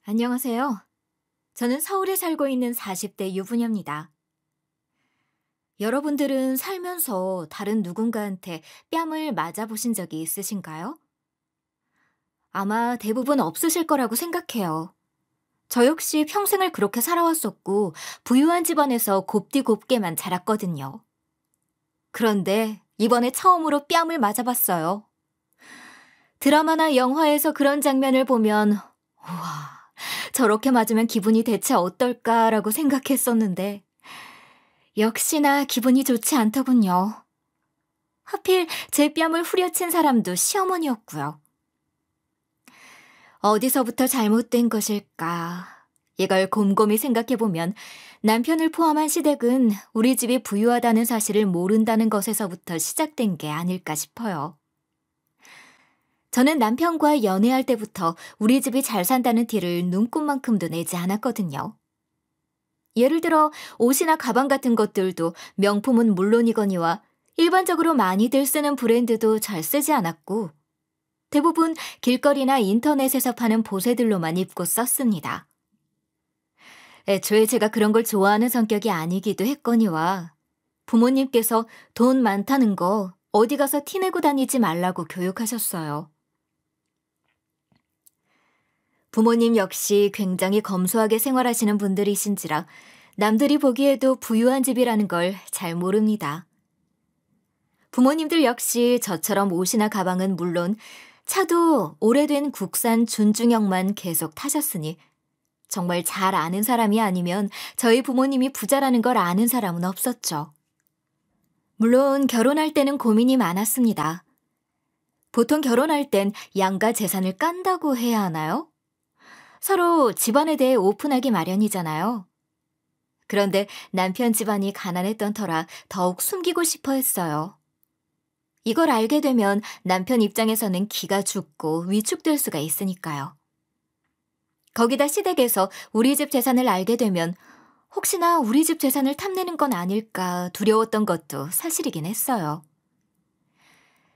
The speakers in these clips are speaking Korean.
안녕하세요. 저는 서울에 살고 있는 40대 유부녀입니다. 여러분들은 살면서 다른 누군가한테 뺨을 맞아보신 적이 있으신가요? 아마 대부분 없으실 거라고 생각해요. 저 역시 평생을 그렇게 살아왔었고, 부유한 집안에서 곱디곱게만 자랐거든요. 그런데 이번에 처음으로 뺨을 맞아봤어요. 드라마나 영화에서 그런 장면을 보면, 우와, 저렇게 맞으면 기분이 대체 어떨까라고 생각했었는데, 역시나 기분이 좋지 않더군요. 하필 제 뺨을 후려친 사람도 시어머니였고요. 어디서부터 잘못된 것일까? 이걸 곰곰이 생각해보면 남편을 포함한 시댁은 우리 집이 부유하다는 사실을 모른다는 것에서부터 시작된 게 아닐까 싶어요. 저는 남편과 연애할 때부터 우리 집이 잘 산다는 티를 눈꼽만큼도 내지 않았거든요. 예를 들어 옷이나 가방 같은 것들도 명품은 물론이거니와 일반적으로 많이들 쓰는 브랜드도 잘 쓰지 않았고 대부분 길거리나 인터넷에서 파는 보세들로만 입고 썼습니다. 애초에 제가 그런 걸 좋아하는 성격이 아니기도 했거니와 부모님께서 돈 많다는 거 어디 가서 티내고 다니지 말라고 교육하셨어요. 부모님 역시 굉장히 검소하게 생활하시는 분들이신지라 남들이 보기에도 부유한 집이라는 걸 잘 모릅니다. 부모님들 역시 저처럼 옷이나 가방은 물론 차도 오래된 국산 준중형만 계속 타셨으니 정말 잘 아는 사람이 아니면 저희 부모님이 부자라는 걸 아는 사람은 없었죠. 물론 결혼할 때는 고민이 많았습니다. 보통 결혼할 땐 양가 재산을 깐다고 해야 하나요? 서로 집안에 대해 오픈하기 마련이잖아요. 그런데 남편 집안이 가난했던 터라 더욱 숨기고 싶어 했어요. 이걸 알게 되면 남편 입장에서는 기가 죽고 위축될 수가 있으니까요. 거기다 시댁에서 우리 집 재산을 알게 되면 혹시나 우리 집 재산을 탐내는 건 아닐까 두려웠던 것도 사실이긴 했어요.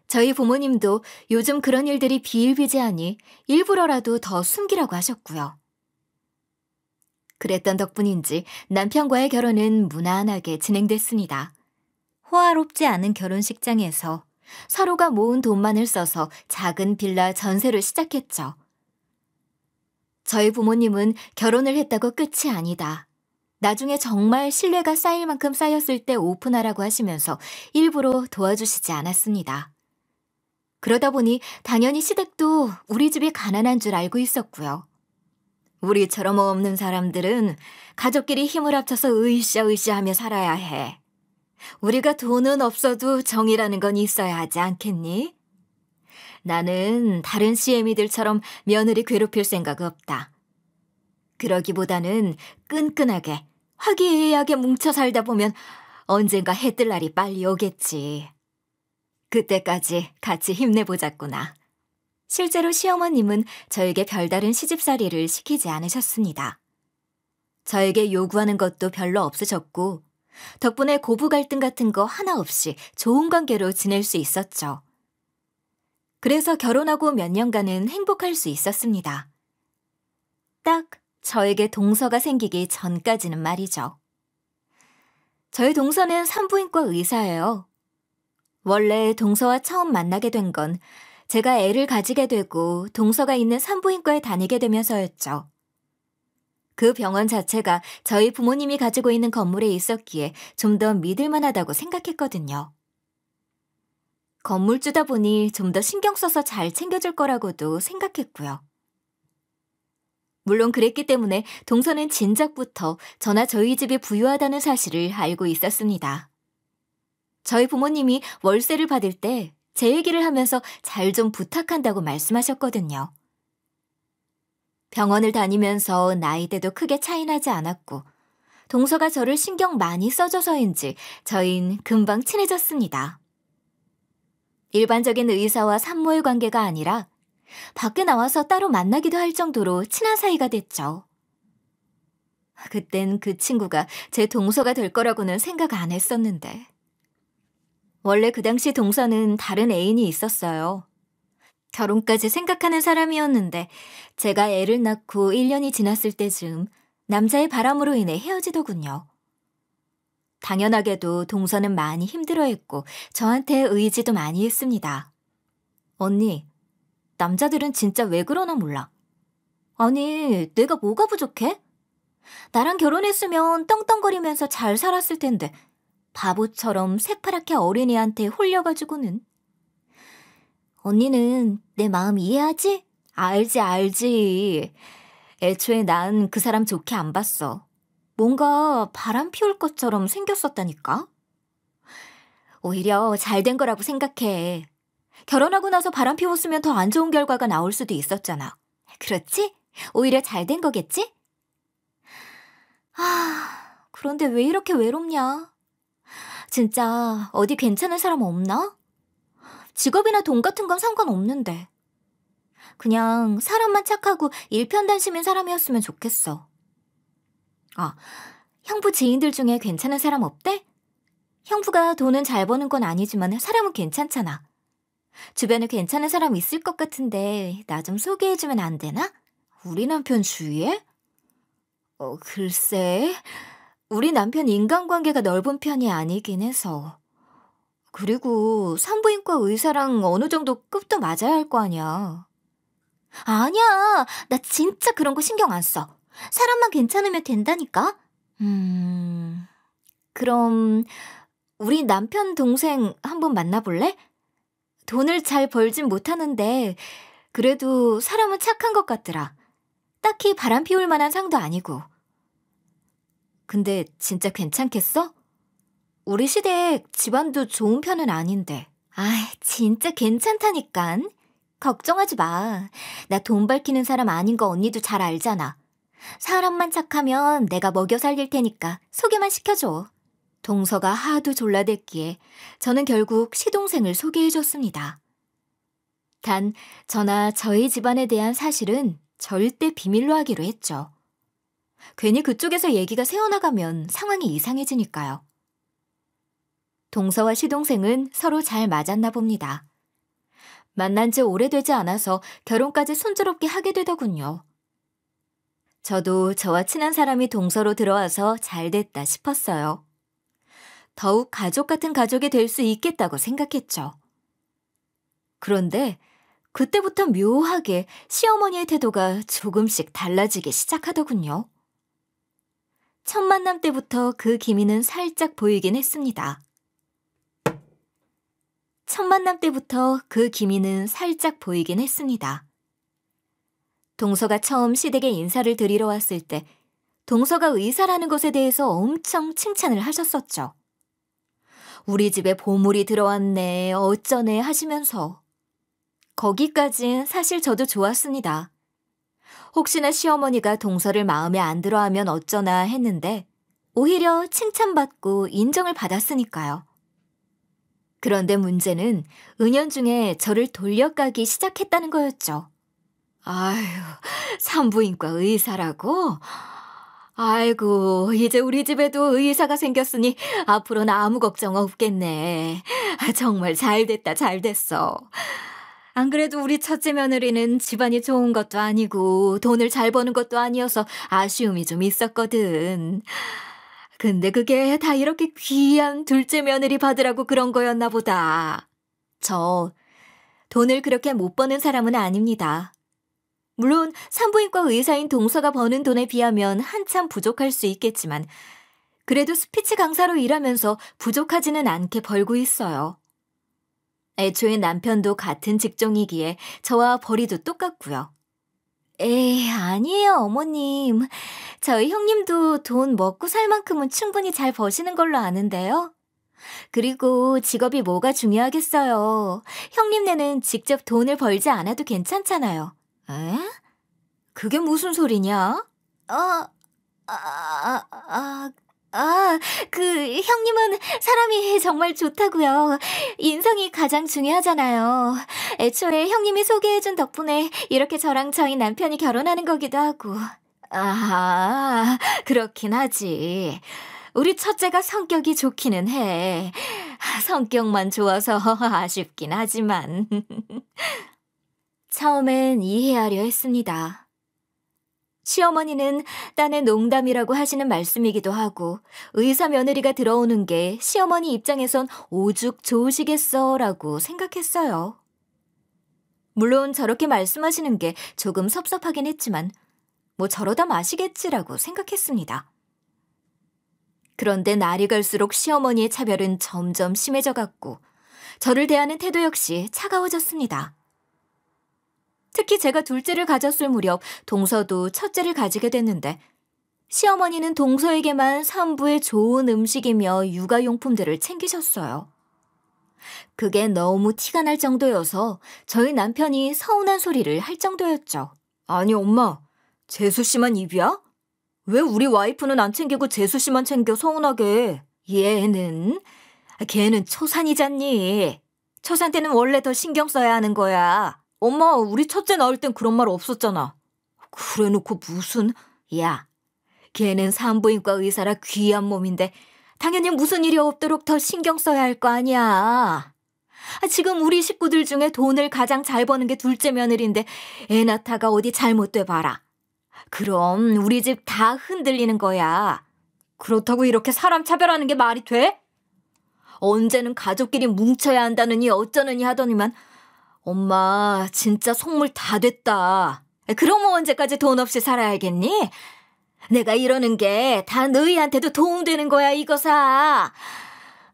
저희 부모님도 요즘 그런 일들이 비일비재하니 일부러라도 더 숨기라고 하셨고요. 그랬던 덕분인지 남편과의 결혼은 무난하게 진행됐습니다. 호화롭지 않은 결혼식장에서 서로가 모은 돈만을 써서 작은 빌라 전세를 시작했죠. 저희 부모님은 결혼을 했다고 끝이 아니다. 나중에 정말 신뢰가 쌓일 만큼 쌓였을 때 오픈하라고 하시면서 일부러 도와주시지 않았습니다. 그러다 보니 당연히 시댁도 우리 집이 가난한 줄 알고 있었고요. 우리처럼 없는 사람들은 가족끼리 힘을 합쳐서 으쌰으쌰 하며 살아야 해. 우리가 돈은 없어도 정이라는 건 있어야 하지 않겠니? 나는 다른 CM이들처럼 며느리 괴롭힐 생각 없다. 그러기보다는 끈끈하게 화기애애하게 뭉쳐 살다 보면 언젠가 해 뜰 날이 빨리 오겠지. 그때까지 같이 힘내보자꾸나. 실제로 시어머님은 저에게 별다른 시집살이를 시키지 않으셨습니다. 저에게 요구하는 것도 별로 없으셨고 덕분에 고부 갈등 같은 거 하나 없이 좋은 관계로 지낼 수 있었죠. 그래서 결혼하고 몇 년간은 행복할 수 있었습니다. 딱 저에게 동서가 생기기 전까지는 말이죠. 저희 동서는 산부인과 의사예요. 원래 동서와 처음 만나게 된 건 제가 애를 가지게 되고 동서가 있는 산부인과에 다니게 되면서였죠. 그 병원 자체가 저희 부모님이 가지고 있는 건물에 있었기에 좀 더 믿을만하다고 생각했거든요. 건물주다 보니 좀 더 신경 써서 잘 챙겨줄 거라고도 생각했고요. 물론 그랬기 때문에 동서는 진작부터 저나 저희 집이 부유하다는 사실을 알고 있었습니다. 저희 부모님이 월세를 받을 때 제 얘기를 하면서 잘 좀 부탁한다고 말씀하셨거든요. 병원을 다니면서 나이대도 크게 차이나지 않았고 동서가 저를 신경 많이 써줘서인지 저희는 금방 친해졌습니다. 일반적인 의사와 산모의 관계가 아니라 밖에 나와서 따로 만나기도 할 정도로 친한 사이가 됐죠. 그땐 그 친구가 제 동서가 될 거라고는 생각 안 했었는데. 원래 그 당시 동서는 다른 애인이 있었어요. 결혼까지 생각하는 사람이었는데 제가 애를 낳고 1년이 지났을 때쯤 남자의 바람으로 인해 헤어지더군요. 당연하게도 동서는 많이 힘들어했고 저한테 의지도 많이 했습니다. 언니, 남자들은 진짜 왜 그러나 몰라. 아니, 내가 뭐가 부족해? 나랑 결혼했으면 떵떵거리면서 잘 살았을 텐데 바보처럼 새파랗게 어린이한테 홀려가지고는. 언니는 내 마음 이해하지? 알지. 애초에 난 그 사람 좋게 안 봤어. 뭔가 바람 피울 것처럼 생겼었다니까? 오히려 잘 된 거라고 생각해. 결혼하고 나서 바람 피웠으면 더 안 좋은 결과가 나올 수도 있었잖아. 그렇지? 오히려 잘 된 거겠지? 그런데 왜 이렇게 외롭냐? 진짜 어디 괜찮은 사람 없나? 직업이나 돈 같은 건 상관없는데. 그냥 사람만 착하고 일편단심인 사람이었으면 좋겠어. 형부 지인들 중에 괜찮은 사람 없대? 형부가 돈은 잘 버는 건 아니지만 사람은 괜찮잖아. 주변에 괜찮은 사람 있을 것 같은데 나 좀 소개해주면 안 되나? 우리 남편 주위에? 글쎄, 우리 남편 인간관계가 넓은 편이 아니긴 해서. 그리고 산부인과 의사랑 어느 정도 급도 맞아야 할 거 아니야. 아니야, 나 진짜 그런 거 신경 안 써. 사람만 괜찮으면 된다니까? 그럼 우리 남편 동생 한번 만나볼래? 돈을 잘 벌진 못하는데 그래도 사람은 착한 것 같더라. 딱히 바람 피울 만한 상도 아니고. 근데 진짜 괜찮겠어? 우리 시댁 집안도 좋은 편은 아닌데. 진짜 괜찮다니깐. 걱정하지 마. 나 돈 밝히는 사람 아닌 거 언니도 잘 알잖아. 사람만 착하면 내가 먹여 살릴 테니까 소개만 시켜줘. 동서가 하도 졸라댔기에 저는 결국 시동생을 소개해줬습니다. 단 저나 저희 집안에 대한 사실은 절대 비밀로 하기로 했죠. 괜히 그쪽에서 얘기가 새어나가면 상황이 이상해지니까요. 동서와 시동생은 서로 잘 맞았나 봅니다. 만난 지 오래되지 않아서 결혼까지 순조롭게 하게 되더군요. 저도 저와 친한 사람이 동서로 들어와서 잘 됐다 싶었어요. 더욱 가족 같은 가족이 될 수 있겠다고 생각했죠. 그런데 그때부터 묘하게 시어머니의 태도가 조금씩 달라지기 시작하더군요. 첫 만남 때부터 그 기미는 살짝 보이긴 했습니다. 동서가 처음 시댁에 인사를 드리러 왔을 때 동서가 의사라는 것에 대해서 엄청 칭찬을 하셨었죠. 우리 집에 보물이 들어왔네, 어쩌네 하시면서. 거기까진 사실 저도 좋았습니다. 혹시나 시어머니가 동서를 마음에 안 들어하면 어쩌나 했는데 오히려 칭찬받고 인정을 받았으니까요. 그런데 문제는 은연중에 저를 돌려까기 시작했다는 거였죠. 아유, 산부인과 의사라고? 아이고, 이제 우리 집에도 의사가 생겼으니 앞으로는 아무 걱정 없겠네. 정말 잘됐다, 잘됐어. 안 그래도 우리 첫째 며느리는 집안이 좋은 것도 아니고 돈을 잘 버는 것도 아니어서 아쉬움이 좀 있었거든. 근데 그게 다 이렇게 귀한 둘째 며느리 받으라고 그런 거였나 보다. 저 돈을 그렇게 못 버는 사람은 아닙니다. 물론 산부인과 의사인 동서가 버는 돈에 비하면 한참 부족할 수 있겠지만 그래도 스피치 강사로 일하면서 부족하지는 않게 벌고 있어요. 애초에 남편도 같은 직종이기에 저와 벌이도 똑같고요. 에이, 아니에요, 어머님. 저희 형님도 돈 먹고 살 만큼은 충분히 잘 버시는 걸로 아는데요. 그리고 직업이 뭐가 중요하겠어요. 형님네는 직접 돈을 벌지 않아도 괜찮잖아요. 에? 그게 무슨 소리냐? 형님은 사람이 정말 좋다고요. 인성이 가장 중요하잖아요. 애초에 형님이 소개해준 덕분에 이렇게 저랑 저희 남편이 결혼하는 거기도 하고. 그렇긴 하지. 우리 첫째가 성격이 좋기는 해. 성격만 좋아서 아쉽긴 하지만. 처음엔 이해하려 했습니다. 시어머니는 딴의 농담이라고 하시는 말씀이기도 하고 의사 며느리가 들어오는 게 시어머니 입장에선 오죽 좋으시겠어라고 생각했어요. 물론 저렇게 말씀하시는 게 조금 섭섭하긴 했지만 뭐 저러다 마시겠지라고 생각했습니다. 그런데 날이 갈수록 시어머니의 차별은 점점 심해져 갔고 저를 대하는 태도 역시 차가워졌습니다. 특히 제가 둘째를 가졌을 무렵 동서도 첫째를 가지게 됐는데 시어머니는 동서에게만 산부의 좋은 음식이며 육아용품들을 챙기셨어요. 그게 너무 티가 날 정도여서 저희 남편이 서운한 소리를 할 정도였죠. 아니 엄마, 재수 씨만 입이야? 왜 우리 와이프는 안 챙기고 재수 씨만 챙겨 서운하게? 걔는 초산이잖니. 초산 때는 원래 더 신경 써야 하는 거야. 엄마, 우리 첫째 낳을 땐 그런 말 없었잖아. 그래놓고 무슨... 야, 걔는 산부인과 의사라 귀한 몸인데 당연히 무슨 일이 없도록 더 신경 써야 할 거 아니야. 지금 우리 식구들 중에 돈을 가장 잘 버는 게 둘째 며느리인데 애 낳다가 어디 잘못돼 봐라. 그럼 우리 집 다 흔들리는 거야. 그렇다고 이렇게 사람 차별하는 게 말이 돼? 언제는 가족끼리 뭉쳐야 한다느니 어쩌느니 하더니만 엄마 진짜 속물 다 됐다. 그럼 언제까지 돈 없이 살아야겠니? 내가 이러는 게 다 너희한테도 도움되는 거야 이거사.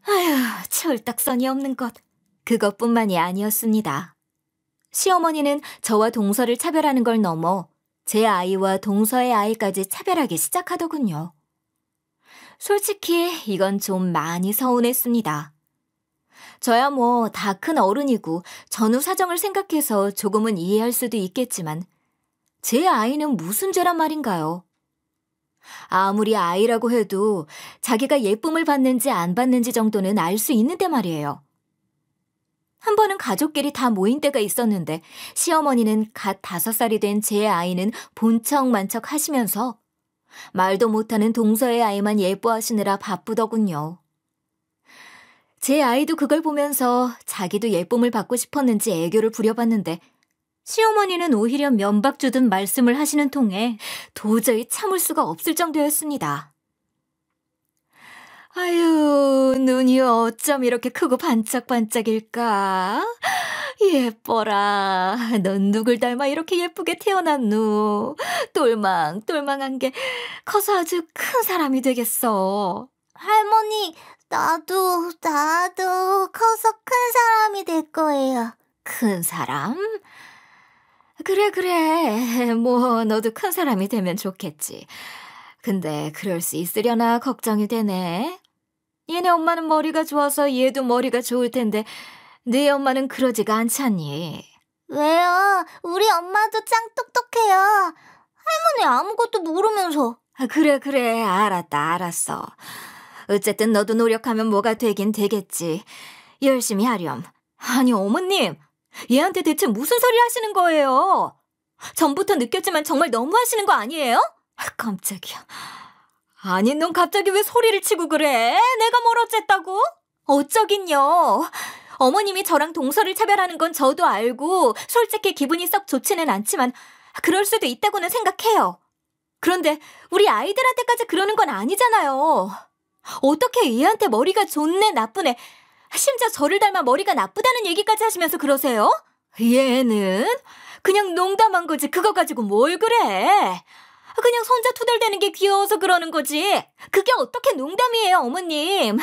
아휴, 철딱선이 없는 것. 그것뿐만이 아니었습니다. 시어머니는 저와 동서를 차별하는 걸 넘어 제 아이와 동서의 아이까지 차별하기 시작하더군요. 솔직히 이건 좀 많이 서운했습니다. 저야 뭐 다 큰 어른이고 전후 사정을 생각해서 조금은 이해할 수도 있겠지만 제 아이는 무슨 죄란 말인가요? 아무리 아이라고 해도 자기가 예쁨을 받는지 안 받는지 정도는 알 수 있는데 말이에요. 한 번은 가족끼리 다 모인 때가 있었는데 시어머니는 갓 5살이 된 제 아이는 본척만척 하시면서 말도 못하는 동서의 아이만 예뻐하시느라 바쁘더군요. 제 아이도 그걸 보면서 자기도 예쁨을 받고 싶었는지 애교를 부려봤는데 시어머니는 오히려 면박 주듯 말씀을 하시는 통에 도저히 참을 수가 없을 정도였습니다. 아유, 눈이 어쩜 이렇게 크고 반짝반짝일까? 예뻐라. 넌 누굴 닮아 이렇게 예쁘게 태어났누? 똘망똘망한 게 커서 아주 큰 사람이 되겠어. 할머니, 나도 커서 큰 사람이 될 거예요. 큰 사람? 그래. 뭐 너도 큰 사람이 되면 좋겠지. 근데 그럴 수 있으려나 걱정이 되네. 얘네 엄마는 머리가 좋아서 얘도 머리가 좋을 텐데 네 엄마는 그러지가 않잖니. 왜요? 우리 엄마도 짱 똑똑해요. 할머니 아무것도 모르면서. 그래. 알았어. 어쨌든 너도 노력하면 뭐가 되긴 되겠지. 열심히 하렴. 아니 어머님, 얘한테 대체 무슨 소리 하시는 거예요? 전부터 느꼈지만 정말 너무 하시는 거 아니에요? 깜짝이야. 아니 넌 갑자기 왜 소리를 치고 그래? 내가 뭘 어쨌다고? 어쩌긴요. 어머님이 저랑 동서를 차별하는 건 저도 알고 솔직히 기분이 썩 좋지는 않지만 그럴 수도 있다고는 생각해요. 그런데 우리 아이들한테까지 그러는 건 아니잖아요. 어떻게 얘한테 머리가 좋네 나쁘네 심지어 저를 닮아 머리가 나쁘다는 얘기까지 하시면서 그러세요? 얘는 그냥 농담한 거지 그거 가지고 뭘 그래. 그냥 손자 투덜대는 게 귀여워서 그러는 거지. 그게 어떻게 농담이에요 어머님.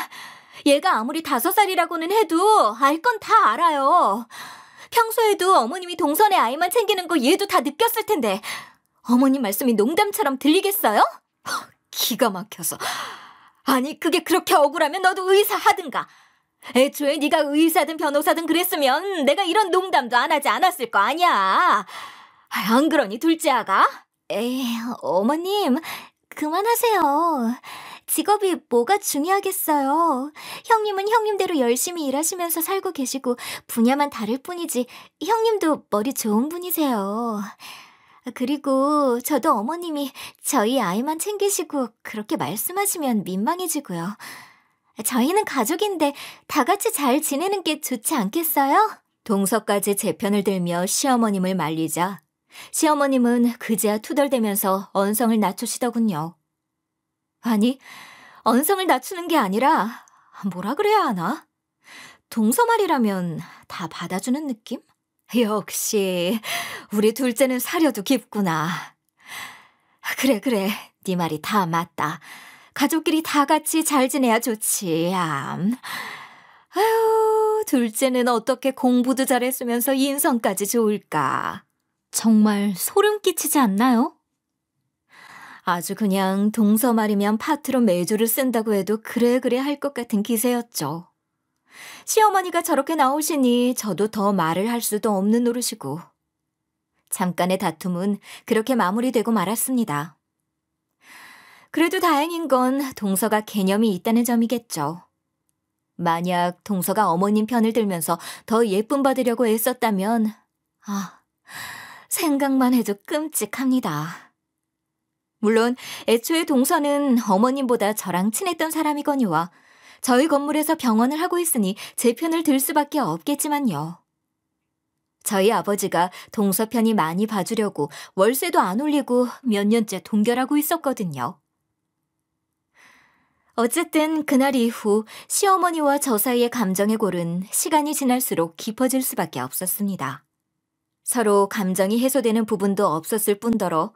얘가 아무리 5살이라고는 해도 알 건 다 알아요. 평소에도 어머님이 동선의 아이만 챙기는 거 얘도 다 느꼈을 텐데 어머님 말씀이 농담처럼 들리겠어요? 기가 막혀서. 아니 그게 그렇게 억울하면 너도 의사 하든가. 애초에 네가 의사든 변호사든 그랬으면 내가 이런 농담도 안 하지 않았을 거 아니야. 안 그러니 둘째 아가? 에이 어머님 그만하세요. 직업이 뭐가 중요하겠어요. 형님은 형님대로 열심히 일하시면서 살고 계시고 분야만 다를 뿐이지 형님도 머리 좋은 분이세요. 그리고 저도 어머님이 저희 아이만 챙기시고 그렇게 말씀하시면 민망해지고요. 저희는 가족인데 다 같이 잘 지내는 게 좋지 않겠어요? 동서까지 제 편을 들며 시어머님을 말리자 시어머님은 그제야 투덜대면서 언성을 낮추시더군요. 아니, 언성을 낮추는 게 아니라 뭐라 그래야 하나? 동서 말이라면 다 받아주는 느낌? 역시 우리 둘째는 사려도 깊구나. 그래, 네 말이 다 맞다. 가족끼리 다 같이 잘 지내야 좋지. 아유, 둘째는 어떻게 공부도 잘했으면서 인성까지 좋을까. 정말 소름 끼치지 않나요? 아주 그냥 동서 말이면 파트로 매주를 쓴다고 해도 그래 할 것 같은 기세였죠. 시어머니가 저렇게 나오시니 저도 더 말을 할 수도 없는 노릇이고. 잠깐의 다툼은 그렇게 마무리되고 말았습니다. 그래도 다행인 건 동서가 개념이 있다는 점이겠죠. 만약 동서가 어머님 편을 들면서 더 예쁨 받으려고 애썼다면 생각만 해도 끔찍합니다. 물론 애초에 동서는 어머님보다 저랑 친했던 사람이거니와 저희 건물에서 병원을 하고 있으니 제 편을 들 수밖에 없겠지만요. 저희 아버지가 동서 편이 많이 봐주려고 월세도 안 올리고 몇 년째 동결하고 있었거든요. 어쨌든 그날 이후 시어머니와 저 사이의 감정의 골은 시간이 지날수록 깊어질 수밖에 없었습니다. 서로 감정이 해소되는 부분도 없었을 뿐더러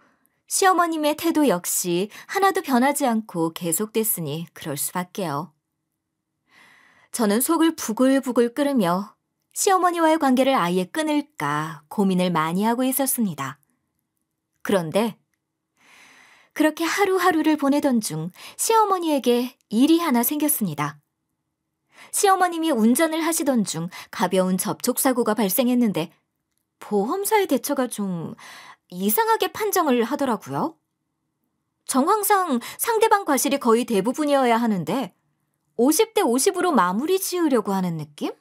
시어머님의 태도 역시 하나도 변하지 않고 계속됐으니 그럴 수밖에요. 저는 속을 부글부글 끓으며 시어머니와의 관계를 아예 끊을까 고민을 많이 하고 있었습니다. 그런데 그렇게 하루하루를 보내던 중 시어머니에게 일이 하나 생겼습니다. 시어머님이 운전을 하시던 중 가벼운 접촉사고가 발생했는데 보험사의 대처가 좀 이상하게 판정을 하더라고요. 정황상 상대방 과실이 거의 대부분이어야 하는데 50대 50으로 마무리 지으려고 하는 느낌?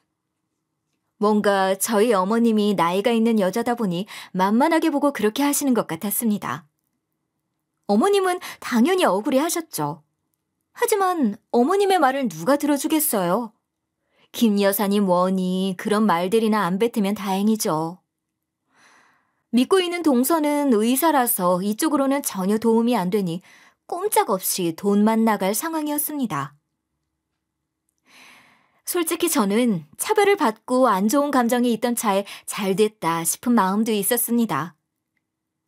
뭔가 저희 어머님이 나이가 있는 여자다 보니 만만하게 보고 그렇게 하시는 것 같았습니다. 어머님은 당연히 억울해하셨죠. 하지만 어머님의 말을 누가 들어주겠어요. 김 여사님 원이 그런 말들이나 안 뱉으면 다행이죠. 믿고 있는 동서는 의사라서 이쪽으로는 전혀 도움이 안 되니 꼼짝없이 돈만 나갈 상황이었습니다. 솔직히 저는 차별을 받고 안 좋은 감정이 있던 차에 잘 됐다 싶은 마음도 있었습니다.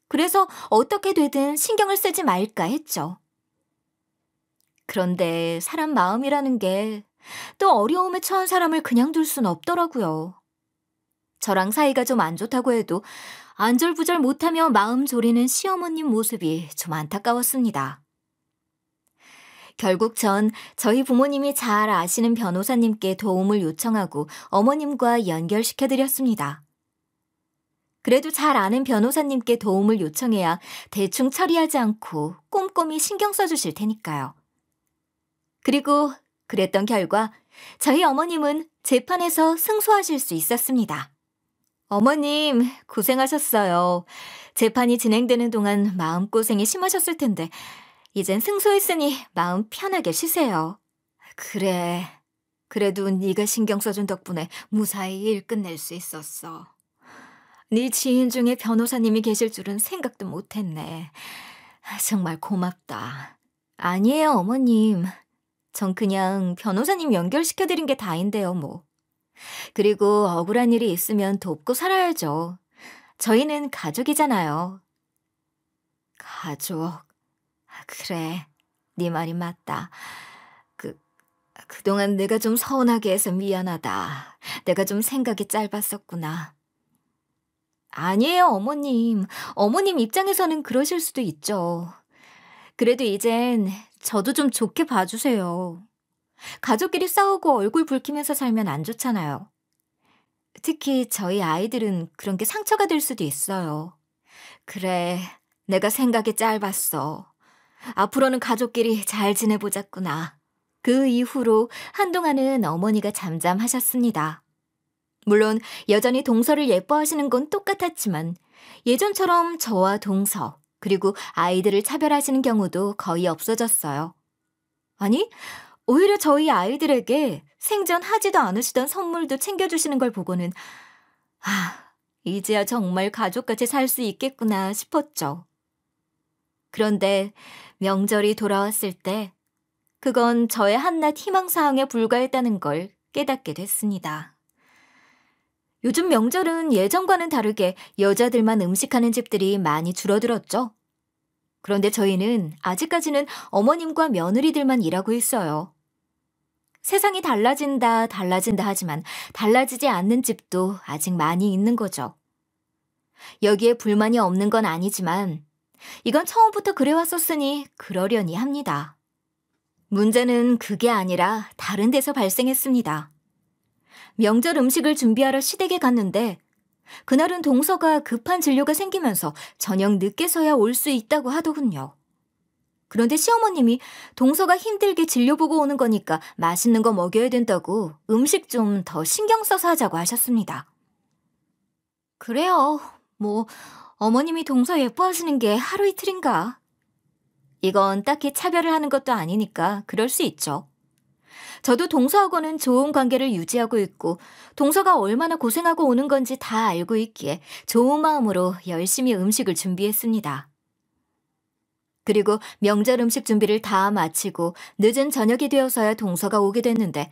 그래서 어떻게 되든 신경을 쓰지 말까 했죠. 그런데 사람 마음이라는 게 또 어려움에 처한 사람을 그냥 둘 순 없더라고요. 저랑 사이가 좀 안 좋다고 해도 안절부절 못하며 마음 졸이는 시어머님 모습이 좀 안타까웠습니다. 결국 전 저희 부모님이 잘 아시는 변호사님께 도움을 요청하고 어머님과 연결시켜드렸습니다. 그래도 잘 아는 변호사님께 도움을 요청해야 대충 처리하지 않고 꼼꼼히 신경 써주실 테니까요. 그리고 그랬던 결과 저희 어머님은 재판에서 승소하실 수 있었습니다. 어머님, 고생하셨어요. 재판이 진행되는 동안 마음고생이 심하셨을 텐데 이젠 승소했으니 마음 편하게 쉬세요. 그래, 그래도 네가 신경 써준 덕분에 무사히 일 끝낼 수 있었어. 네 지인 중에 변호사님이 계실 줄은 생각도 못했네. 정말 고맙다. 아니에요, 어머님. 전 그냥 변호사님 연결시켜드린 게 다인데요, 뭐. 그리고 억울한 일이 있으면 돕고 살아야죠. 저희는 가족이잖아요. 가족. 그래, 네 말이 맞다. 그동안 내가 좀 서운하게 해서 미안하다. 내가 좀 생각이 짧았었구나. 아니에요, 어머님. 어머님 입장에서는 그러실 수도 있죠. 그래도 이젠 저도 좀 좋게 봐주세요. 가족끼리 싸우고 얼굴 붉히면서 살면 안 좋잖아요. 특히 저희 아이들은 그런 게 상처가 될 수도 있어요. 그래, 내가 생각이 짧았어. 앞으로는 가족끼리 잘 지내보자꾸나. 그 이후로 한동안은 어머니가 잠잠하셨습니다. 물론 여전히 동서를 예뻐하시는 건 똑같았지만 예전처럼 저와 동서 그리고 아이들을 차별하시는 경우도 거의 없어졌어요. 아니, 오히려 저희 아이들에게 생전 하지도 않으시던 선물도 챙겨주시는 걸 보고는 이제야 정말 가족같이 살 수 있겠구나 싶었죠. 그런데 명절이 돌아왔을 때 그건 저의 한낱 희망사항에 불과했다는 걸 깨닫게 됐습니다. 요즘 명절은 예전과는 다르게 여자들만 음식하는 집들이 많이 줄어들었죠. 그런데 저희는 아직까지는 어머님과 며느리들만 일하고 있어요. 세상이 달라진다 하지만 달라지지 않는 집도 아직 많이 있는 거죠. 여기에 불만이 없는 건 아니지만 이건 처음부터 그래왔었으니 그러려니 합니다. 문제는 그게 아니라 다른 데서 발생했습니다. 명절 음식을 준비하러 시댁에 갔는데 그날은 동서가 급한 진료가 생기면서 저녁 늦게서야 올 수 있다고 하더군요. 그런데 시어머님이 동서가 힘들게 진료 보고 오는 거니까 맛있는 거 먹여야 된다고 음식 좀 더 신경 써서 하자고 하셨습니다. 그래요. 어머님이 동서 예뻐하시는 게 하루 이틀인가. 이건 딱히 차별을 하는 것도 아니니까 그럴 수 있죠. 저도 동서하고는 좋은 관계를 유지하고 있고 동서가 얼마나 고생하고 오는 건지 다 알고 있기에 좋은 마음으로 열심히 음식을 준비했습니다. 그리고 명절 음식 준비를 다 마치고 늦은 저녁이 되어서야 동서가 오게 됐는데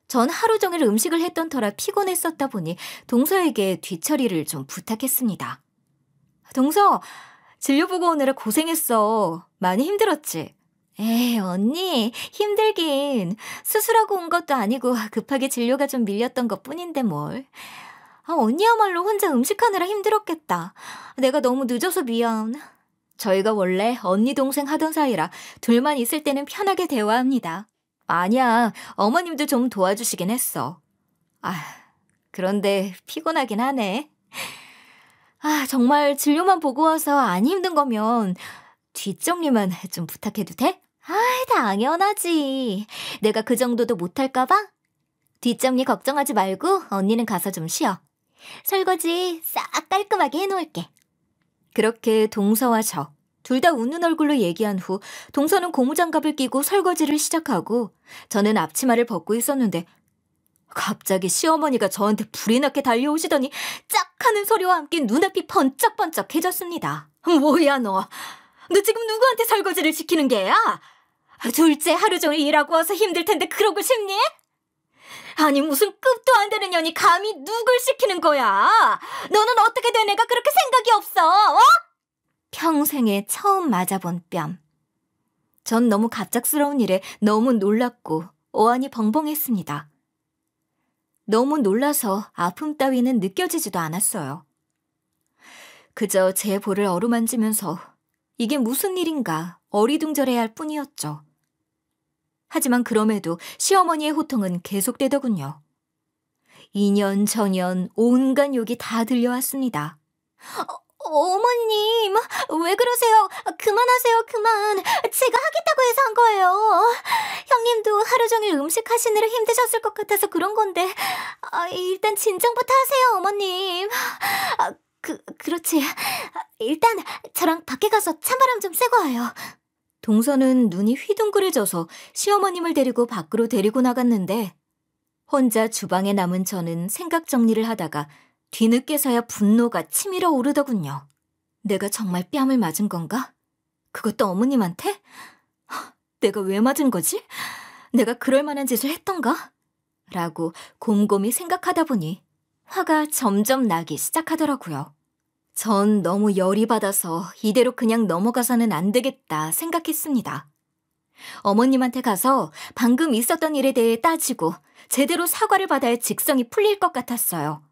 전 하루 종일 음식을 했던 터라 피곤했었다 보니 동서에게 뒤처리를 좀 부탁했습니다. 동서, 진료 보고 오느라 고생했어. 많이 힘들었지? 에이, 언니, 힘들긴. 수술하고 온 것도 아니고 급하게 진료가 좀 밀렸던 것뿐인데 뭘. 언니야말로 혼자 음식하느라 힘들었겠다. 내가 너무 늦어서 미안. 저희가 원래 언니 동생 하던 사이라 둘만 있을 때는 편하게 대화합니다. 아니야, 어머님도 좀 도와주시긴 했어. 그런데 피곤하긴 하네. 정말 진료만 보고 와서 안 힘든 거면 뒷정리만 좀 부탁해도 돼? 당연하지. 내가 그 정도도 못할까 봐? 뒷정리 걱정하지 말고 언니는 가서 좀 쉬어. 설거지 싹 깔끔하게 해놓을게. 그렇게 동서와 저, 둘 다 웃는 얼굴로 얘기한 후 동서는 고무장갑을 끼고 설거지를 시작하고 저는 앞치마를 벗고 있었는데 갑자기 시어머니가 저한테 불이 나게 달려오시더니 짝 하는 소리와 함께 눈앞이 번쩍번쩍해졌습니다. 뭐야 너 지금 누구한테 설거지를 시키는 게야? 둘째 하루 종일 일하고 와서 힘들 텐데 그러고 싶니? 아니 무슨 급도 안 되는 년이 감히 누굴 시키는 거야? 너는 어떻게 된 애가 그렇게 생각이 없어? 평생에 처음 맞아본 뺨. 전 너무 갑작스러운 일에 너무 놀랐고 어안이 벙벙했습니다. 너무 놀라서 아픔 따위는 느껴지지도 않았어요. 그저 제 볼을 어루만지면서 이게 무슨 일인가 어리둥절해야 할 뿐이었죠. 하지만 그럼에도 시어머니의 호통은 계속되더군요. 2년 전년 온갖 욕이 다 들려왔습니다. 어머님, 왜 그러세요? 그만하세요, 그만. 제가 하겠다고 해서 한 거예요. 형님도 하루 종일 음식 하시느라 힘드셨을 것 같아서 그런 건데 일단 진정부터 하세요, 어머님. 그렇지. 일단 저랑 밖에 가서 찬바람 좀 쐬고 와요. 동서는 눈이 휘둥그레져서 시어머님을 데리고 밖으로 데리고 나갔는데 혼자 주방에 남은 저는 생각 정리를 하다가 뒤늦게서야 분노가 치밀어 오르더군요. 내가 정말 뺨을 맞은 건가? 그것도 어머님한테? 내가 왜 맞은 거지? 내가 그럴 만한 짓을 했던가? 라고 곰곰이 생각하다 보니 화가 점점 나기 시작하더라고요. 전 너무 열이 받아서 이대로 그냥 넘어가서는 안 되겠다 생각했습니다. 어머님한테 가서 방금 있었던 일에 대해 따지고 제대로 사과를 받아야 직성이 풀릴 것 같았어요.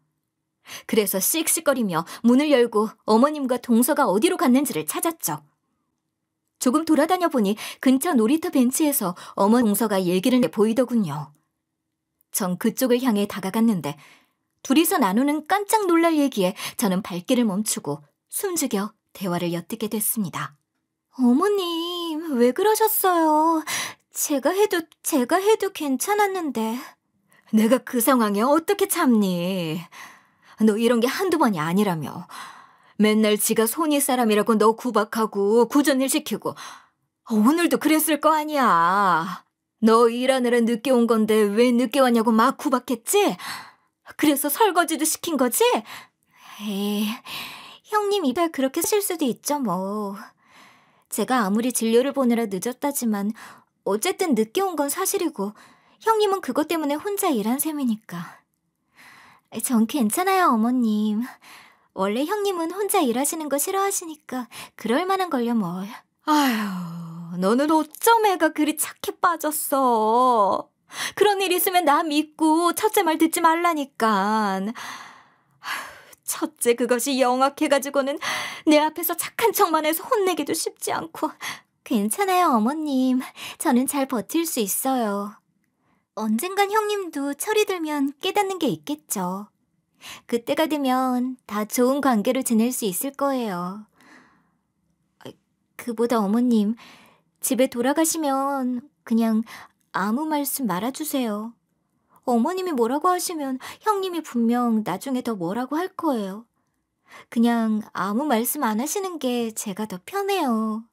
그래서 씩씩거리며 문을 열고 어머님과 동서가 어디로 갔는지를 찾았죠. 조금 돌아다녀 보니 근처 놀이터 벤치에서 어머 동서가 얘기를 해 보이더군요. 전 그쪽을 향해 다가갔는데 둘이서 나누는 깜짝 놀랄 얘기에 저는 발길을 멈추고 숨죽여 대화를 엿듣게 됐습니다. 어머님, 왜 그러셨어요? 제가 해도 괜찮았는데. 내가 그 상황에 어떻게 참니? 너 이런 게 한두 번이 아니라며. 맨날 지가 손이 사람이라고 너 구박하고 구전일 시키고 오늘도 그랬을 거 아니야. 너 일하느라 늦게 온 건데 왜 늦게 왔냐고 막 구박했지? 그래서 설거지도 시킨 거지? 에이, 형님 입에 그렇게 쓸 수도 있죠, 뭐. 제가 아무리 진료를 보느라 늦었다지만 어쨌든 늦게 온 건 사실이고 형님은 그것 때문에 혼자 일한 셈이니까. 전 괜찮아요, 어머님. 원래 형님은 혼자 일하시는 거 싫어하시니까 그럴 만한 걸요, 뭘. 아휴, 너는 어쩜 애가 그리 착해 빠졌어. 그런 일 있으면 나 믿고 첫째 말 듣지 말라니까. 첫째 그것이 영악해가지고는 내 앞에서 착한 척만 해서 혼내기도 쉽지 않고. 괜찮아요, 어머님. 저는 잘 버틸 수 있어요. 언젠간 형님도 철이 들면 깨닫는 게 있겠죠. 그때가 되면 다 좋은 관계로 지낼 수 있을 거예요. 그보다 어머님, 집에 돌아가시면 그냥 아무 말씀 말아주세요. 어머님이 뭐라고 하시면 형님이 분명 나중에 더 뭐라고 할 거예요. 그냥 아무 말씀 안 하시는 게 제가 더 편해요.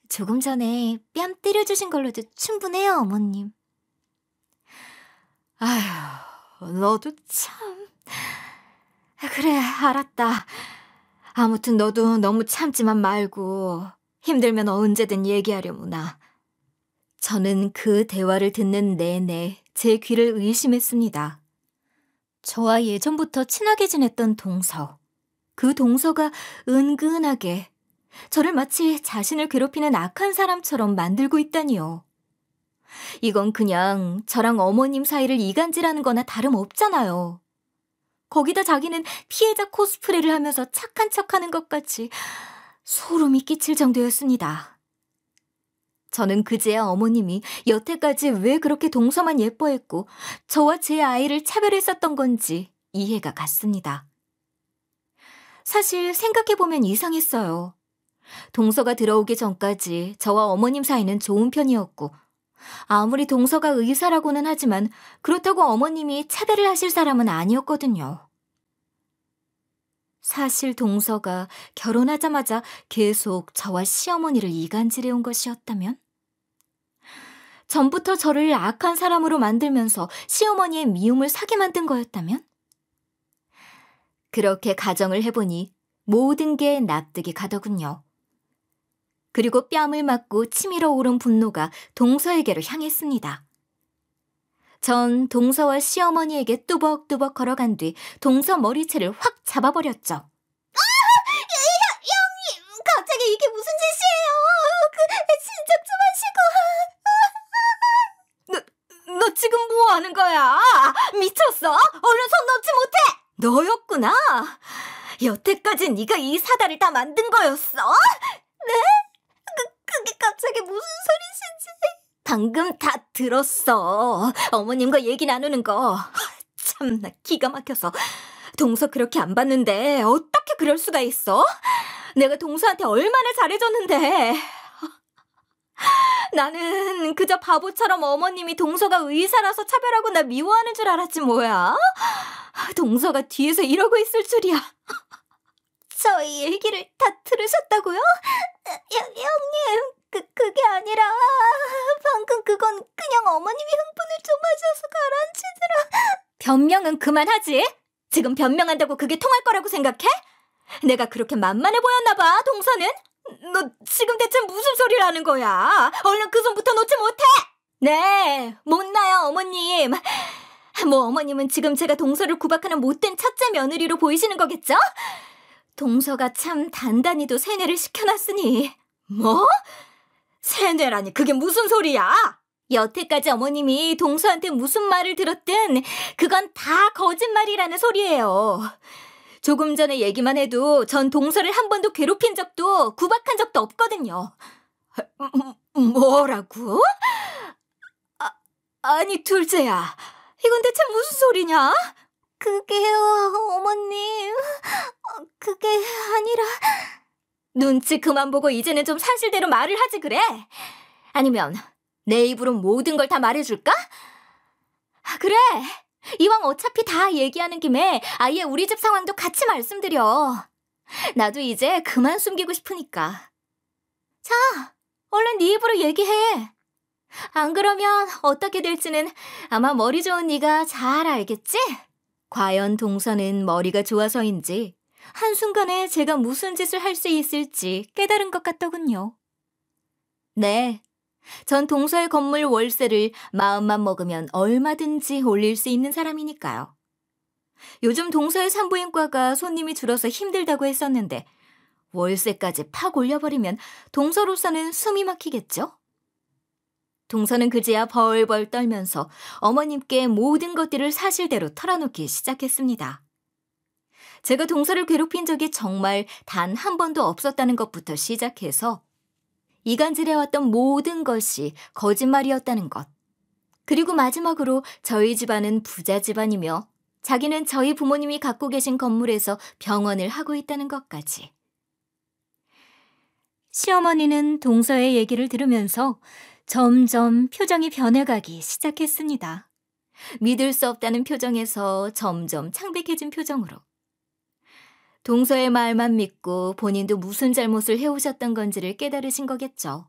조금 전에 뺨 때려주신 걸로도 충분해요, 어머님. 아휴, 너도 참. 그래, 알았다. 아무튼 너도 너무 참지만 말고 힘들면 언제든 얘기하려무나. 저는 그 대화를 듣는 내내 제 귀를 의심했습니다. 저와 예전부터 친하게 지냈던 동서. 그 동서가 은근하게 저를 마치 자신을 괴롭히는 악한 사람처럼 만들고 있다니요. 이건 그냥 저랑 어머님 사이를 이간질하는 거나 다름없잖아요. 거기다 자기는 피해자 코스프레를 하면서 착한 척하는 것 같이 소름이 끼칠 정도였습니다. 저는 그제야 어머님이 여태까지 왜 그렇게 동서만 예뻐했고 저와 제 아이를 차별했었던 건지 이해가 갔습니다. 사실 생각해보면 이상했어요. 동서가 들어오기 전까지 저와 어머님 사이는 좋은 편이었고 아무리 동서가 의사라고는 하지만 그렇다고 어머님이 차별을 하실 사람은 아니었거든요. 사실 동서가 결혼하자마자 계속 저와 시어머니를 이간질해온 것이었다면? 전부터 저를 악한 사람으로 만들면서 시어머니의 미움을 사게 만든 거였다면? 그렇게 가정을 해보니 모든 게 납득이 가더군요. 그리고 뺨을 맞고 치밀어 오른 분노가 동서에게로 향했습니다. 전 동서와 시어머니에게 뚜벅뚜벅 걸어간 뒤 동서 머리채를 확 잡아버렸죠. 형님, 갑자기 이게 무슨 짓이에요? 진정 좀 하시고. 너 지금 뭐 하는 거야? 미쳤어? 얼른 손 놓지 못해! 너였구나. 여태까지 네가 이 사달을 다 만든 거였어? 네? 그게 갑자기 무슨 소리신지. 방금 다 들었어. 어머님과 얘기 나누는 거. 참나 기가 막혀서. 동서 그렇게 안 봤는데 어떻게 그럴 수가 있어? 내가 동서한테 얼마나 잘해줬는데. 나는 그저 바보처럼 어머님이 동서가 의사라서 차별하고 나 미워하는 줄 알았지 뭐야. 동서가 뒤에서 이러고 있을 줄이야. 저희 얘기를 다 들으셨다고요? 형님, 그게 아니라 방금 그건 그냥 어머님이 흥분을 좀 하셔서 가라앉히느라. 변명은 그만하지. 지금 변명한다고 그게 통할 거라고 생각해? 내가 그렇게 만만해 보였나 봐, 동서는? 너 지금 대체 무슨 소리를 하는 거야? 얼른 그 손부터 놓지 못해! 네, 못 놔요, 어머님. 뭐 어머님은 지금 제가 동서를 구박하는 못된 첫째 며느리로 보이시는 거겠죠? 동서가 참 단단히도 세뇌를 시켜놨으니. 뭐? 세뇌라니 그게 무슨 소리야? 여태까지 어머님이 동서한테 무슨 말을 들었든 그건 다 거짓말이라는 소리예요. 조금 전에 얘기만 해도 전 동서를 한 번도 괴롭힌 적도 구박한 적도 없거든요. 뭐라고? 아니 둘째야, 이건 대체 무슨 소리냐? 그게요, 어머님. 그게 아니라. 눈치 그만 보고 이제는 좀 사실대로 말을 하지 그래? 아니면 내 입으로 모든 걸 다 말해줄까? 그래, 이왕 어차피 다 얘기하는 김에 아예 우리 집 상황도 같이 말씀드려. 나도 이제 그만 숨기고 싶으니까. 자, 얼른 네 입으로 얘기해. 안 그러면 어떻게 될지는 아마 머리 좋은 네가 잘 알겠지? 과연 동서는 머리가 좋아서인지 한순간에 제가 무슨 짓을 할 수 있을지 깨달은 것 같더군요. 네, 전 동서의 건물 월세를 마음만 먹으면 얼마든지 올릴 수 있는 사람이니까요. 요즘 동서의 산부인과가 손님이 줄어서 힘들다고 했었는데 월세까지 팍 올려버리면 동서로서는 숨이 막히겠죠? 동서는 그제야 벌벌 떨면서 어머님께 모든 것들을 사실대로 털어놓기 시작했습니다. 제가 동서를 괴롭힌 적이 정말 단 한 번도 없었다는 것부터 시작해서 이간질해왔던 모든 것이 거짓말이었다는 것. 그리고 마지막으로 저희 집안은 부자 집안이며 자기는 저희 부모님이 갖고 계신 건물에서 병원을 하고 있다는 것까지. 시어머니는 동서의 얘기를 들으면서 점점 표정이 변해가기 시작했습니다. 믿을 수 없다는 표정에서 점점 창백해진 표정으로. 동서의 말만 믿고 본인도 무슨 잘못을 해오셨던 건지를 깨달으신 거겠죠.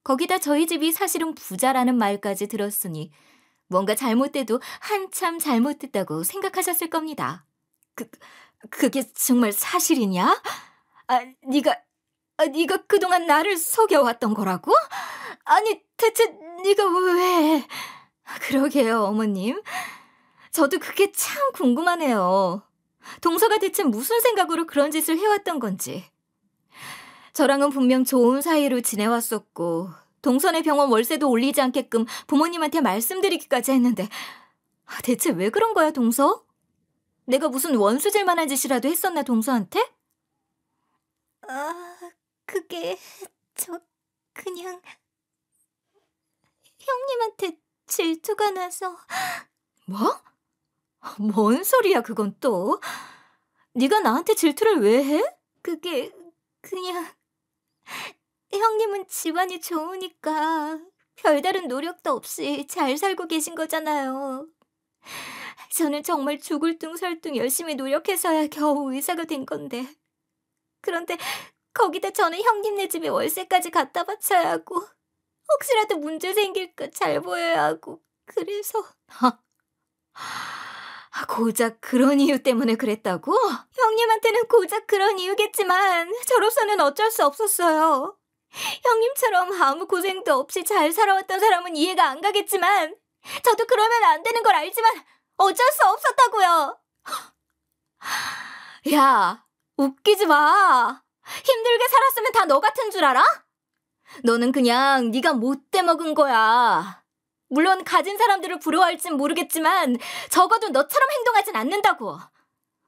거기다 저희 집이 사실은 부자라는 말까지 들었으니 뭔가 잘못돼도 한참 잘못됐다고 생각하셨을 겁니다. 그게 정말 사실이냐? 네가 그동안 나를 속여왔던 거라고? 아니, 대체 네가 왜... 그러게요, 어머님. 저도 그게 참 궁금하네요. 동서가 대체 무슨 생각으로 그런 짓을 해왔던 건지. 저랑은 분명 좋은 사이로 지내왔었고 동서네 병원 월세도 올리지 않게끔 부모님한테 말씀드리기까지 했는데 대체 왜 그런 거야, 동서? 내가 무슨 원수질 만한 짓이라도 했었나, 동서한테? 그게 그냥 형님한테 질투가 나서. 뭐? 뭔 소리야 그건 또? 네가 나한테 질투를 왜 해? 그게 그냥 형님은 집안이 좋으니까 별다른 노력도 없이 잘 살고 계신 거잖아요. 저는 정말 죽을 둥 설 둥 열심히 노력해서야 겨우 의사가 된 건데. 그런데 거기다 저는 형님네 집에 월세까지 갖다 바쳐야 하고 혹시라도 문제 생길까 잘 보여야 하고 그래서. 고작 그런 이유 때문에 그랬다고? 형님한테는 고작 그런 이유겠지만 저로서는 어쩔 수 없었어요. 형님처럼 아무 고생도 없이 잘 살아왔던 사람은 이해가 안 가겠지만 저도 그러면 안 되는 걸 알지만 어쩔 수 없었다고요. 야, 웃기지 마. 힘들게 살았으면 다 너 같은 줄 알아? 너는 그냥 네가 못돼 먹은 거야. 물론 가진 사람들을 부러워할진 모르겠지만 적어도 너처럼 행동하진 않는다고.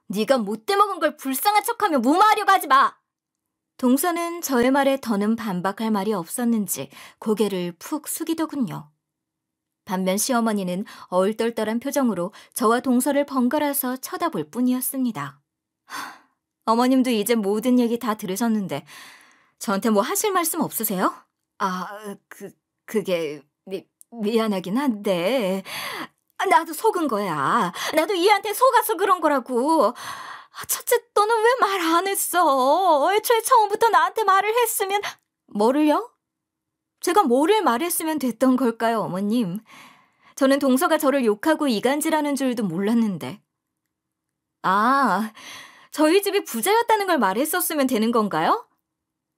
네가 못돼 먹은 걸 불쌍한 척하며 무마하려고 하지 마. 동서는 저의 말에 더는 반박할 말이 없었는지 고개를 푹 숙이더군요. 반면 시어머니는 얼떨떨한 표정으로 저와 동서를 번갈아서 쳐다볼 뿐이었습니다. 어머님도 이제 모든 얘기 다 들으셨는데 저한테 뭐 하실 말씀 없으세요? 그게 미안하긴 한데 나도 속은 거야. 나도 얘한테 속아서 그런 거라고. 첫째, 너는 왜 말 안 했어? 애초에 처음부터 나한테 말을 했으면. 뭐를요? 제가 뭐를 말했으면 됐던 걸까요, 어머님? 저는 동서가 저를 욕하고 이간질하는 줄도 몰랐는데. 저희 집이 부자였다는 걸 말했었으면 되는 건가요?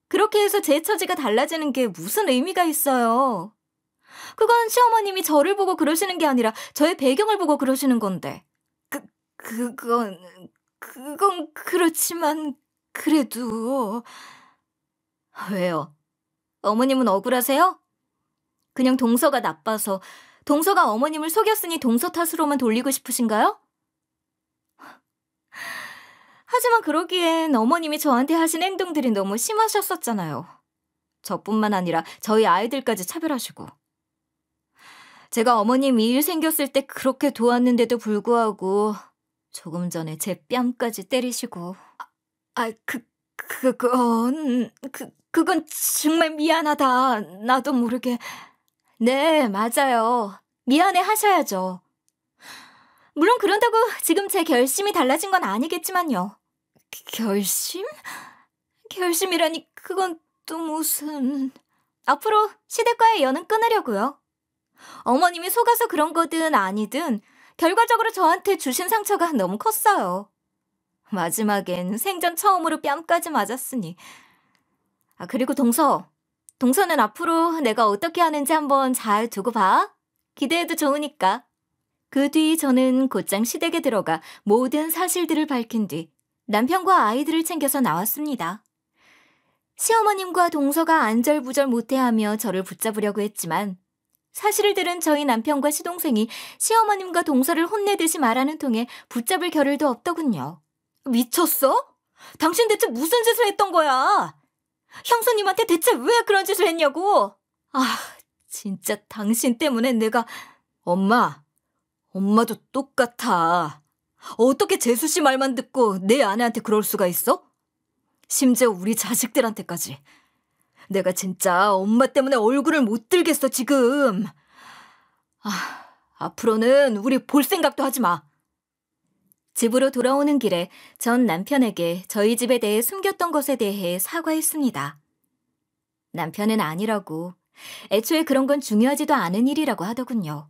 그렇게 해서 제 처지가 달라지는 게 무슨 의미가 있어요? 그건 시어머님이 저를 보고 그러시는 게 아니라 저의 배경을 보고 그러시는 건데. 그건 그렇지만 그래도. 왜요? 어머님은 억울하세요? 그냥 동서가 나빠서 동서가 어머님을 속였으니 동서 탓으로만 돌리고 싶으신가요? 하지만 그러기엔 어머님이 저한테 하신 행동들이 너무 심하셨었잖아요. 저뿐만 아니라 저희 아이들까지 차별하시고. 제가 어머님 일 생겼을 때 그렇게 도왔는데도 불구하고 조금 전에 제 뺨까지 때리시고. 그건 정말 미안하다. 나도 모르게. 네, 맞아요. 미안해 하셔야죠. 물론 그런다고 지금 제 결심이 달라진 건 아니겠지만요. 결심? 결심이라니 그건 또 무슨... 앞으로 시댁과의 연은 끊으려고요. 어머님이 속아서 그런 거든 아니든 결과적으로 저한테 주신 상처가 너무 컸어요. 마지막엔 생전 처음으로 뺨까지 맞았으니. 그리고 동서는 앞으로 내가 어떻게 하는지 한번 잘 두고 봐. 기대해도 좋으니까. 그 뒤 저는 곧장 시댁에 들어가 모든 사실들을 밝힌 뒤 남편과 아이들을 챙겨서 나왔습니다. 시어머님과 동서가 안절부절 못해하며 저를 붙잡으려고 했지만 사실을 들은 저희 남편과 시동생이 시어머님과 동서를 혼내듯이 말하는 통에 붙잡을 겨를도 없더군요. 미쳤어? 당신 대체 무슨 짓을 했던 거야? 형수님한테 대체 왜 그런 짓을 했냐고? 진짜 당신 때문에 내가... 엄마도 똑같아. 어떻게 재수 씨 말만 듣고 내 아내한테 그럴 수가 있어? 심지어 우리 자식들한테까지. 내가 진짜 엄마 때문에 얼굴을 못 들겠어, 지금. 앞으로는 우리 볼 생각도 하지 마. 집으로 돌아오는 길에 전 남편에게 저희 집에 대해 숨겼던 것에 대해 사과했습니다. 남편은 아니라고, 애초에 그런 건 중요하지도 않은 일이라고 하더군요.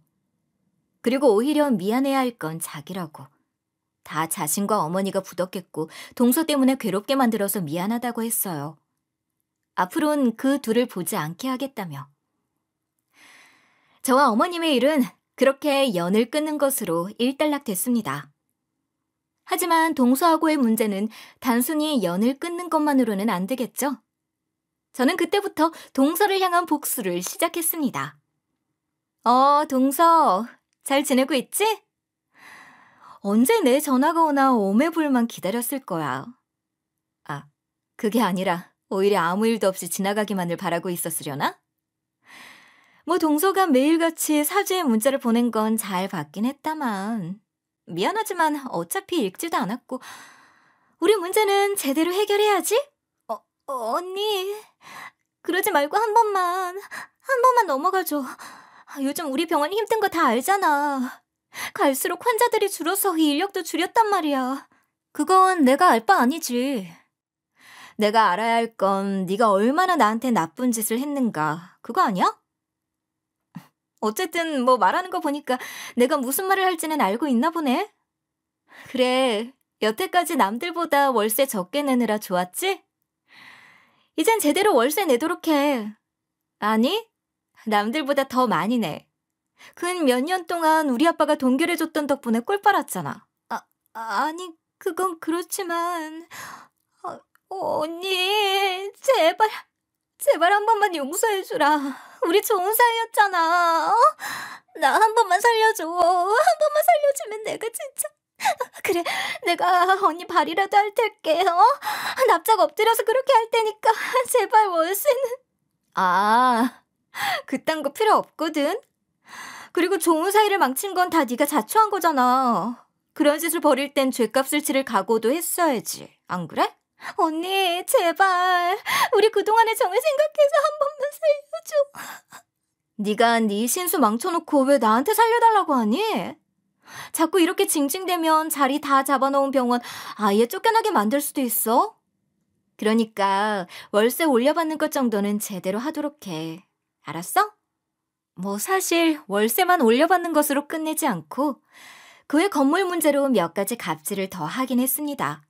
그리고 오히려 미안해야 할 건 자기라고. 다 자신과 어머니가 부덕했고 동서 때문에 괴롭게 만들어서 미안하다고 했어요. 앞으로는 그 둘을 보지 않게 하겠다며. 저와 어머님의 일은 그렇게 연을 끊는 것으로 일단락됐습니다. 하지만 동서하고의 문제는 단순히 연을 끊는 것만으로는 안 되겠죠? 저는 그때부터 동서를 향한 복수를 시작했습니다. 동서, 잘 지내고 있지? 언제 내 전화가 오나 오매불만 기다렸을 거야. 그게 아니라 오히려 아무 일도 없이 지나가기만을 바라고 있었으려나? 동서가 매일같이 사주의 문자를 보낸 건 잘 받긴 했다만 미안하지만 어차피 읽지도 않았고 우리 문제는 제대로 해결해야지? 언니, 그러지 말고 한 번만 넘어가줘. 요즘 우리 병원 힘든 거 다 알잖아. 갈수록 환자들이 줄어서 인력도 줄였단 말이야. 그건 내가 알 바 아니지. 내가 알아야 할 건 네가 얼마나 나한테 나쁜 짓을 했는가, 그거 아니야? 어쨌든 말하는 거 보니까 내가 무슨 말을 할지는 알고 있나 보네. 그래, 여태까지 남들보다 월세 적게 내느라 좋았지? 이젠 제대로 월세 내도록 해. 아니, 남들보다 더 많이 내. 근 몇 년 동안 우리 아빠가 동결해줬던 덕분에 꿀 빨았잖아. 아니, 그건 그렇지만... 언니, 제발 한 번만 용서해주라. 우리 좋은 사이였잖아. 나 한 번만 살려줘. 한 번만 살려주면 내가 진짜... 그래, 내가 언니 발이라도 할 테게. 납작 엎드려서 그렇게 할 테니까 제발 월세는... 그딴 거 필요 없거든. 그리고 좋은 사이를 망친 건 다 네가 자초한 거잖아. 그런 짓을 벌일 땐 죗값을 치를 각오도 했어야지. 안 그래? 언니, 제발. 우리 그동안의 정을 생각해서 한 번만 살려줘. 네가 네 신수 망쳐놓고 왜 나한테 살려달라고 하니? 자꾸 이렇게 징징대면 자리 다 잡아놓은 병원 아예 쫓겨나게 만들 수도 있어. 그러니까 월세 올려받는 것 정도는 제대로 하도록 해. 알았어? 사실 월세만 올려받는 것으로 끝내지 않고 그 외 건물 문제로 몇 가지 갑질을 더 하긴 했습니다.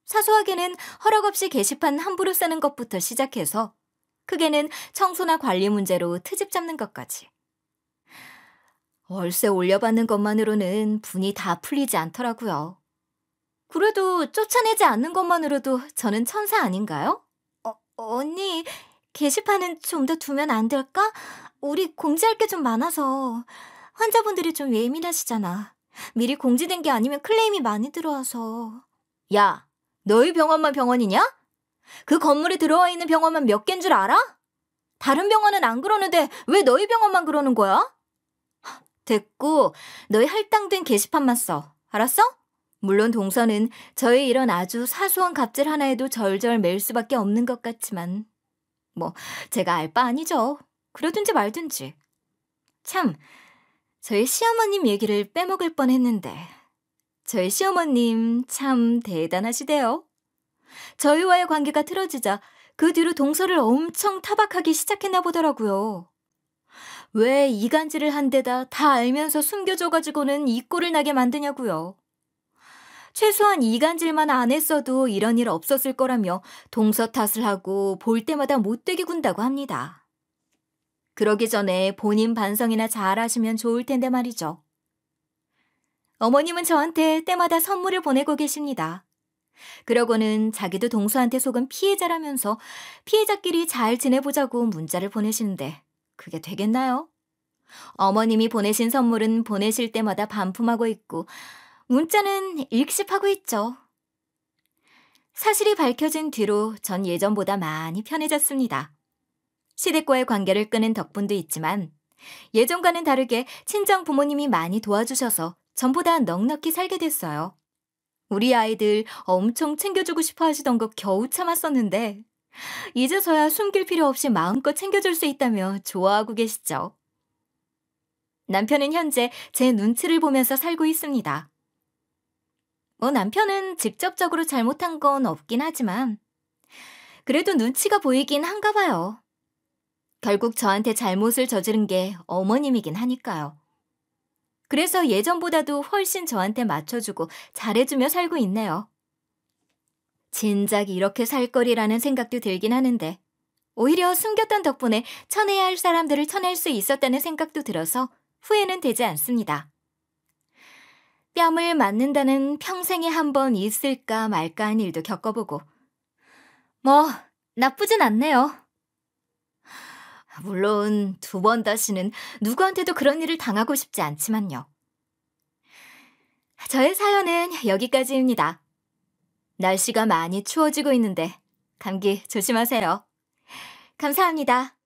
사소하게는 허락 없이 게시판 함부로 쓰는 것부터 시작해서 크게는 청소나 관리 문제로 트집 잡는 것까지. 월세 올려받는 것만으로는 분이 다 풀리지 않더라고요. 그래도 쫓아내지 않는 것만으로도 저는 천사 아닌가요? 언니, 게시판은 좀 더 두면 안 될까? 우리 공지할 게 좀 많아서. 환자분들이 좀 예민하시잖아. 미리 공지된 게 아니면 클레임이 많이 들어와서. 야, 너희 병원만 병원이냐? 그 건물에 들어와 있는 병원만 몇 개인 줄 알아? 다른 병원은 안 그러는데 왜 너희 병원만 그러는 거야? 됐고, 너희 할당된 게시판만 써. 알았어? 물론 동서는 저의 이런 아주 사소한 갑질 하나에도 절절 맬 수밖에 없는 것 같지만 제가 알 바 아니죠. 그러든지 말든지. 참, 저희 시어머님 얘기를 빼먹을 뻔했는데 저희 시어머님 참 대단하시대요. 저희와의 관계가 틀어지자 그 뒤로 동서를 엄청 타박하기 시작했나 보더라고요. 왜 이간질을 한 데다 다 알면서 숨겨줘가지고는 이 꼴을 나게 만드냐고요. 최소한 이간질만 안 했어도 이런 일 없었을 거라며 동서 탓을 하고 볼 때마다 못되게 군다고 합니다. 그러기 전에 본인 반성이나 잘 하시면 좋을 텐데 말이죠. 어머님은 저한테 때마다 선물을 보내고 계십니다. 그러고는 자기도 동서한테 속은 피해자라면서 피해자끼리 잘 지내보자고 문자를 보내시는데 그게 되겠나요? 어머님이 보내신 선물은 보내실 때마다 반품하고 있고 문자는 읽씹하고 있죠. 사실이 밝혀진 뒤로 전 예전보다 많이 편해졌습니다. 시댁과의 관계를 끄는 덕분도 있지만 예전과는 다르게 친정 부모님이 많이 도와주셔서 전보다 넉넉히 살게 됐어요. 우리 아이들 엄청 챙겨주고 싶어 하시던 거 겨우 참았었는데 이제서야 숨길 필요 없이 마음껏 챙겨줄 수 있다며 좋아하고 계시죠. 남편은 현재 제 눈치를 보면서 살고 있습니다. 남편은 직접적으로 잘못한 건 없긴 하지만 그래도 눈치가 보이긴 한가 봐요. 결국 저한테 잘못을 저지른 게 어머님이긴 하니까요. 그래서 예전보다도 훨씬 저한테 맞춰주고 잘해주며 살고 있네요. 진작 이렇게 살 거리라는 생각도 들긴 하는데 오히려 숨겼던 덕분에 쳐내야 할 사람들을 쳐낼 수 있었다는 생각도 들어서 후회는 되지 않습니다. 뺨을 맞는다는 평생에 한 번 있을까 말까 한 일도 겪어보고 나쁘진 않네요. 물론 2번 다시는 누구한테도 그런 일을 당하고 싶지 않지만요. 저의 사연은 여기까지입니다. 날씨가 많이 추워지고 있는데 감기 조심하세요. 감사합니다.